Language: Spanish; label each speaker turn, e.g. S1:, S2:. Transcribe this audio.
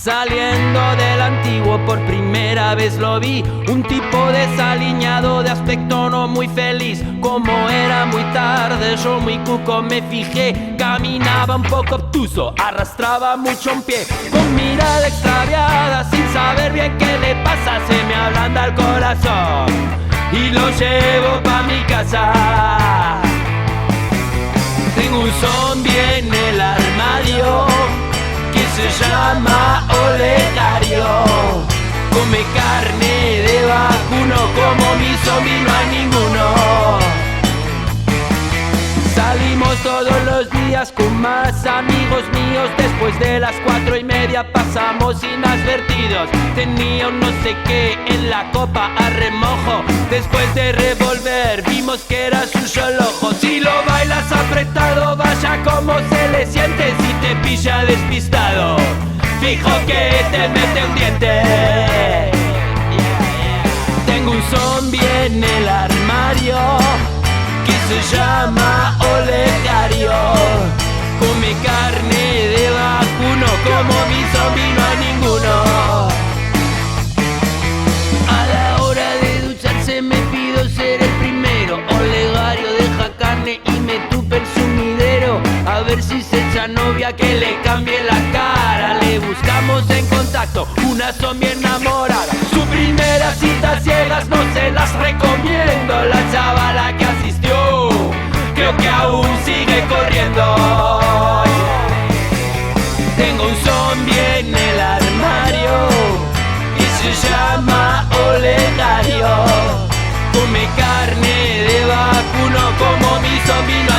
S1: Saliendo del antiguo por primera vez lo vi, un tipo desaliñado de aspecto no muy feliz. Como era muy tarde yo muy cuco me fijé, caminaba un poco obtuso, arrastraba mucho un pie. Con mirada extraviada sin saber bien qué le pasa, se me ablanda el corazón y lo llevo pa' mi casa. Tengo un zombie en el armario que se llama Olegario. Come carne de vacuno, como mi zombie no hay ninguno. Salimos todos los días con más amigos míos. Después de las 4:30 pasamos inadvertidos. Tenía un no sé qué en la copa a remojo. Después de revolver vimos que era suyo el ojo. Si lo bailas apretado, vaya como se le siente. Si te pilla despistado, fijo que te mete un diente. Tengo un zombie en el armario que se llama Olegario. Come carne de vacuno, como mi zombie no hay ninguno. A la hora de ducharse me pido ser el primero. Olegario deja carne y me tupe el sumidero. A ver si se echa novia que le cambie la cara. Le buscamos en contacto una zombie enamorada. Su primera cita ciegas no se las recomiendo. La chavala que asistió creo que aún sigue corriendo. Tengo un zombie en el armario que se llama Olegario. Come carne de vacuno, como mi zombie no